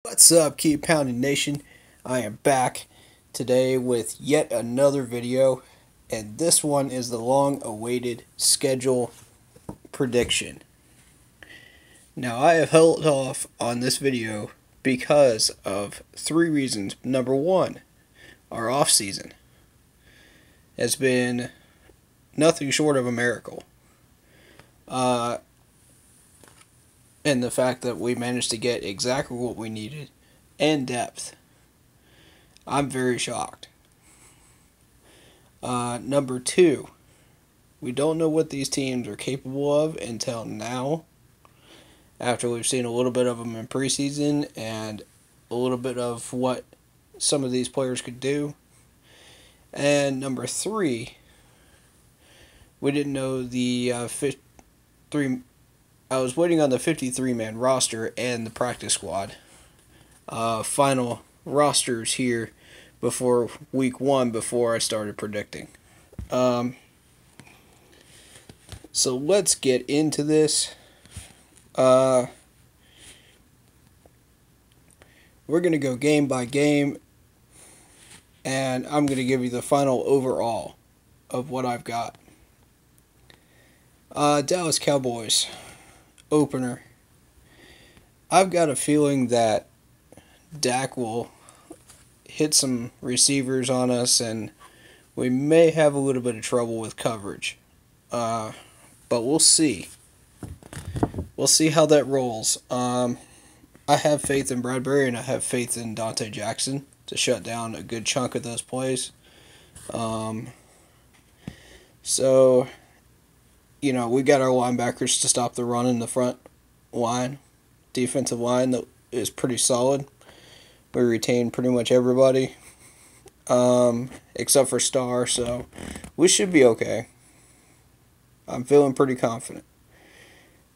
What's up, Keep Pounding Nation? I am back today with yet another video, and this one is the long-awaited schedule prediction. Now, I have held off on this video because of three reasons. Number one, our off-season has been nothing short of a miracle. And the fact that we managed to get exactly what we needed and depth. I'm very shocked. Number two, we don't know what these teams are capable of until now, after we've seen a little bit of them in preseason and a little bit of what some of these players could do. And number three, we didn't know the I was waiting on the 53-man roster and the practice squad. Final rosters here before week one, before I started predicting. So let's get into this. We're going to go game by game, and I'm going to give you the final overall of what I've got. Dallas Cowboys opener. I've got a feeling that Dak will hit some receivers on us, and we may have a little bit of trouble with coverage. But we'll see. We'll see how that rolls. I have faith in Bradbury, and I have faith in Dante Jackson to shut down a good chunk of those plays. So, you know, we got our linebackers to stop the run in the front line. Defensive line that is pretty solid. We retained pretty much everybody, except for Starr, so we should be okay. I'm feeling pretty confident.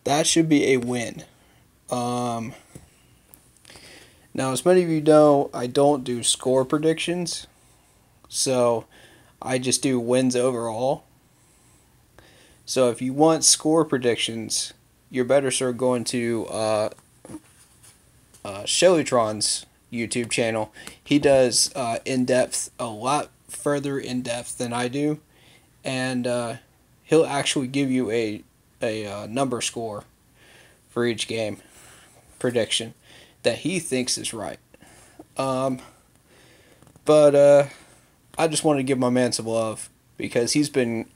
That should be a win. Now, as many of you know, I don't do score predictions, so I just do wins overall. So if you want score predictions, you're better start going to Shellytron's YouTube channel. He does in-depth, a lot further in-depth than I do, and he'll actually give you a number score for each game prediction that he thinks is right. But I just want to give my man some love because he's been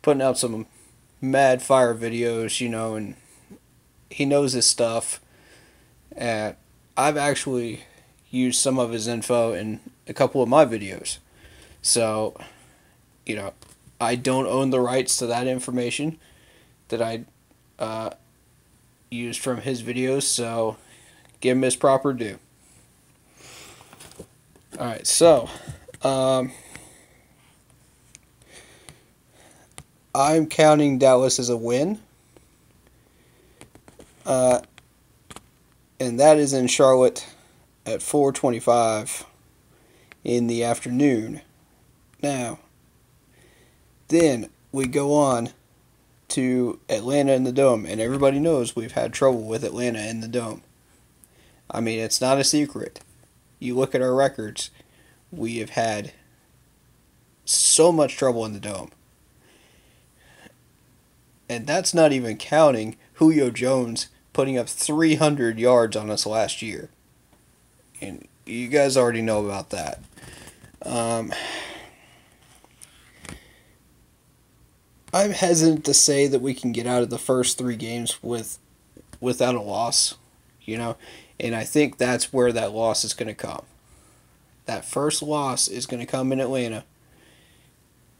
putting out some mad fire videos, you know, and he knows his stuff. And I've actually used some of his info in a couple of my videos. So, you know, I don't own the rights to that information that I used from his videos, so give him his proper due. Alright, so I'm counting Dallas as a win. And that is in Charlotte at 4:25 in the afternoon. Now, then we go on to Atlanta in the Dome, and everybody knows we've had trouble with Atlanta in the Dome. I mean, it's not a secret. You look at our records, we have had so much trouble in the Dome. And that's not even counting Julio Jones putting up 300 yards on us last year. And you guys already know about that. I'm hesitant to say that we can get out of the first three games without a loss, you know. And I think that's where that loss is going to come. That first loss is going to come in Atlanta.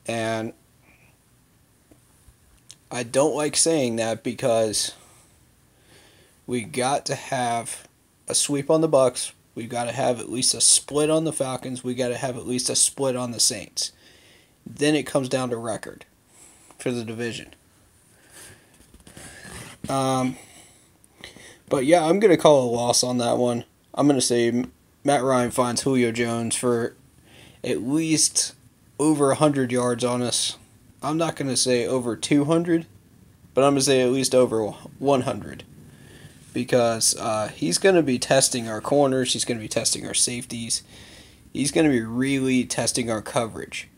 And I don't like saying that because we got to have a sweep on the Bucs. We got to have at least a split on the Falcons. We got to have at least a split on the Saints. Then it comes down to record for the division. But yeah, I'm going to call a loss on that one. I'm going to say Matt Ryan finds Julio Jones for at least over 100 yards on us. I'm not going to say over 200, but I'm going to say at least over 100. because he's going to be testing our corners. He's going to be testing our safeties. He's going to be really testing our coverage,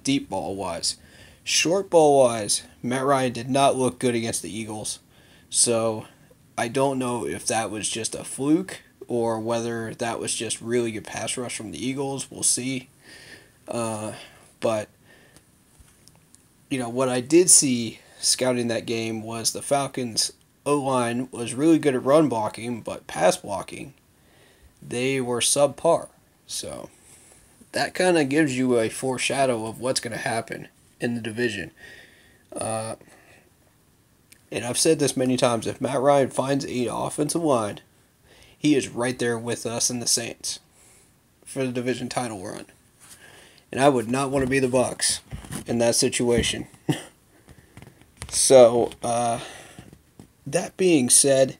deep ball wise. Short ball wise, Matt Ryan did not look good against the Eagles. So I don't know if that was just a fluke or whether that was just really good pass rush from the Eagles. We'll see. But, what I did see scouting that game was the Falcons' O-line was really good at run blocking, but pass blocking, they were subpar. So that kind of gives you a foreshadow of what's going to happen in the division. And I've said this many times, if Matt Ryan finds an offensive line, he is right there with us and the Saints for the division title run. And I would not want to be the Bucs in that situation. So, that being said,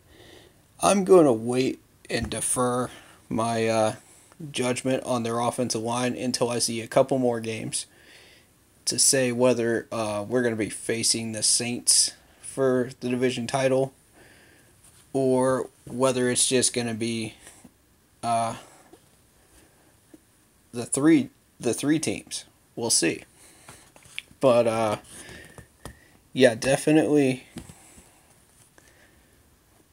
I'm going to wait and defer my judgment on their offensive line until I see a couple more games to say whether we're going to be facing the Saints for the division title or whether it's just going to be the three teams. We'll see. But yeah, definitely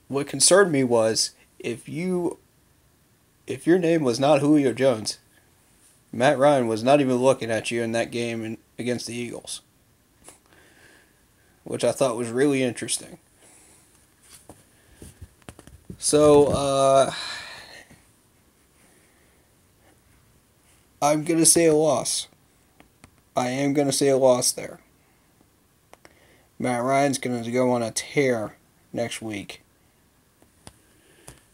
what concerned me was if your name was not Julio Jones, Matt Ryan was not even looking at you in that game against the Eagles, which I thought was really interesting. So, I'm going to say a loss. I am going to say a loss there. Matt Ryan's going to go on a tear next week,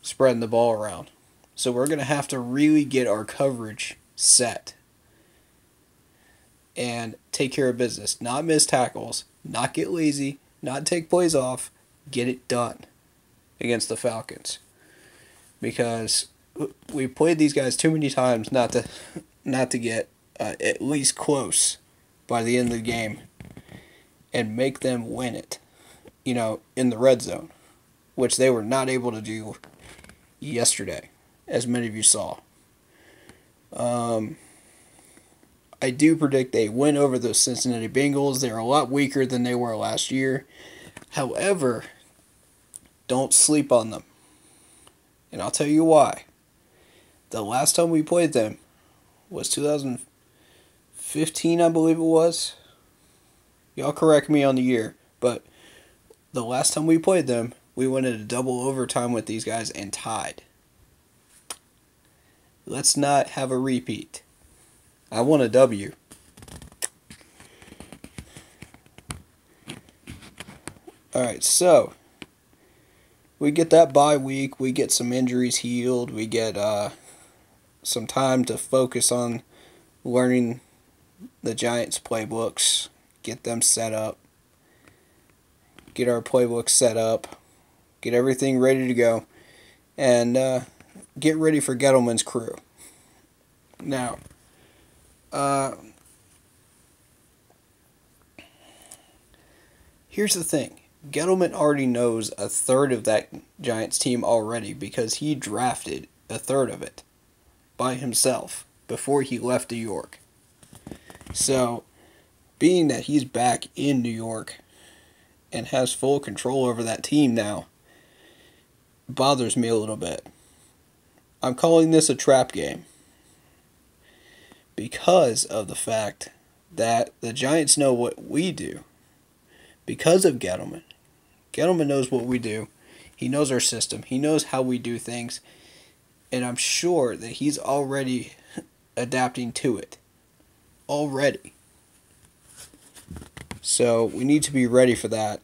spreading the ball around. So we're going to have to really get our coverage set and take care of business. Not miss tackles, not get lazy, not take plays off, get it done against the Falcons. Because we played these guys too many times not to get at least close by the end of the game and make them win it, in the red zone, which they were not able to do yesterday, as many of you saw. I do predict a win over the Cincinnati Bengals. They're a lot weaker than they were last year. However, don't sleep on them. And I'll tell you why. The last time we played them was 2015, I believe it was. Y'all correct me on the year. But the last time we played them, we went into double overtime with these guys and tied. Let's not have a repeat. I want a W. Alright, so we get that bye week, we get some injuries healed, we get some time to focus on learning the Giants' playbooks, get them set up, get our playbooks set up, get everything ready to go, and get ready for Gettleman's crew. Now, here's the thing. Gettleman already knows a third of that Giants team already because he drafted a third of it by himself before he left New York. So, being that he's back in New York and has full control over that team now, bothers me a little bit. I'm calling this a trap game because of the fact that the Giants know what we do because of Gettleman. Gettleman knows what we do. He knows our system. He knows how we do things. And I'm sure that he's already adapting to it. Already. So we need to be ready for that.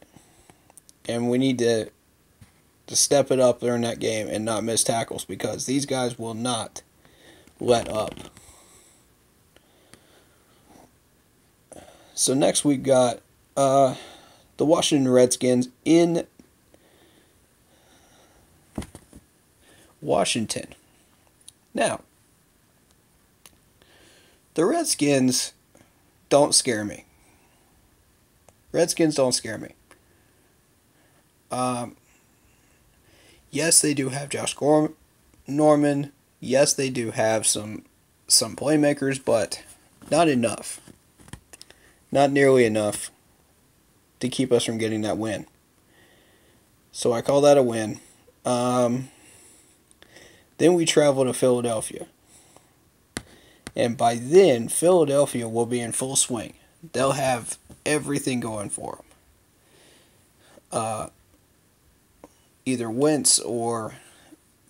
And we need to step it up during that game and not miss tackles because these guys will not let up. So next we got the Washington Redskins in Washington. Now, the Redskins don't scare me. Redskins don't scare me. Yes, they do have Norman. Yes, they do have some playmakers, but not enough. Not nearly enough to keep us from getting that win. So I call that a win. Then we travel to Philadelphia. And by then, Philadelphia will be in full swing. They'll have everything going for them. Either Wentz or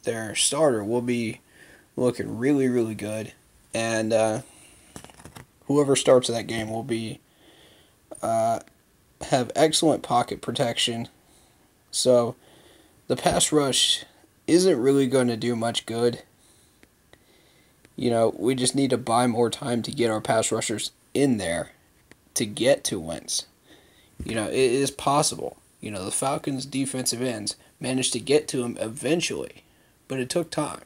their starter will be looking really, really good. And whoever starts that game will be have excellent pocket protection. So the pass rush isn't really going to do much good. We just need to buy more time to get our pass rushers in there to get to Wentz. It is possible. The Falcons' defensive ends managed to get to him eventually, but it took time.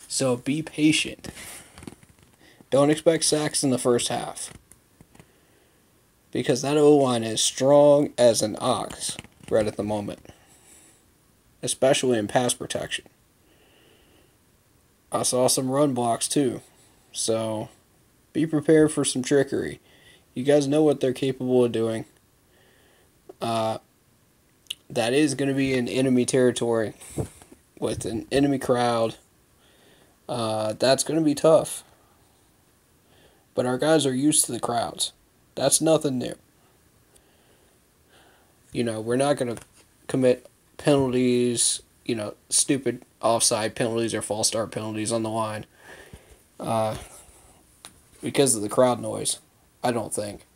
So be patient. Don't expect sacks in the first half, because that O-line is strong as an ox right at the moment, especially in pass protection. I saw some run blocks too, so be prepared for some trickery. You guys know what they're capable of doing. That is going to be in enemy territory with an enemy crowd. That's going to be tough. But our guys are used to the crowds. That's nothing new. We're not going to commit penalties, stupid offside penalties or false start penalties on the line because of the crowd noise, I don't think.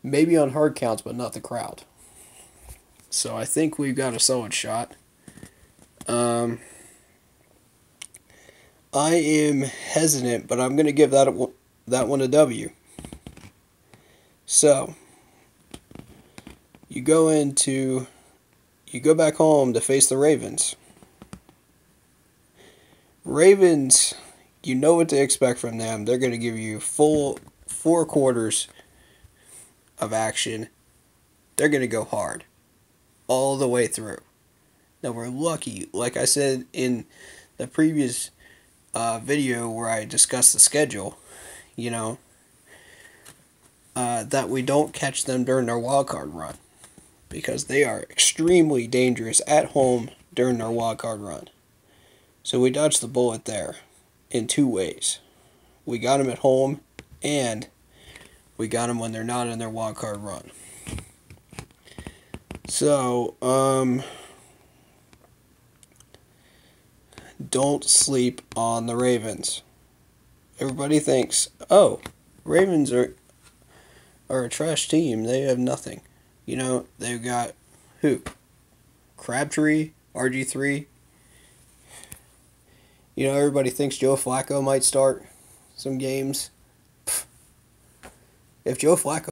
Maybe on hard counts, but not the crowd. So I think we've got a solid shot. I am hesitant, but I'm going to give that one a W. So, you go back home to face the Ravens. Ravens, you know what to expect from them. They're going to give you full 4 quarters of action. They're going to go hard all the way through. Now, we're lucky, like I said in the previous video where I discussed the schedule, that we don't catch them during their wildcard run, because they are extremely dangerous at home during their wildcard run. So we dodged the bullet there in 2 ways. We got them at home, and we got them when they're not in their wildcard run. So, don't sleep on the Ravens. Everybody thinks, Ravens are a trash team. They have nothing. They've got who? Crabtree, RG3. Everybody thinks Joe Flacco might start some games. If Joe Flacco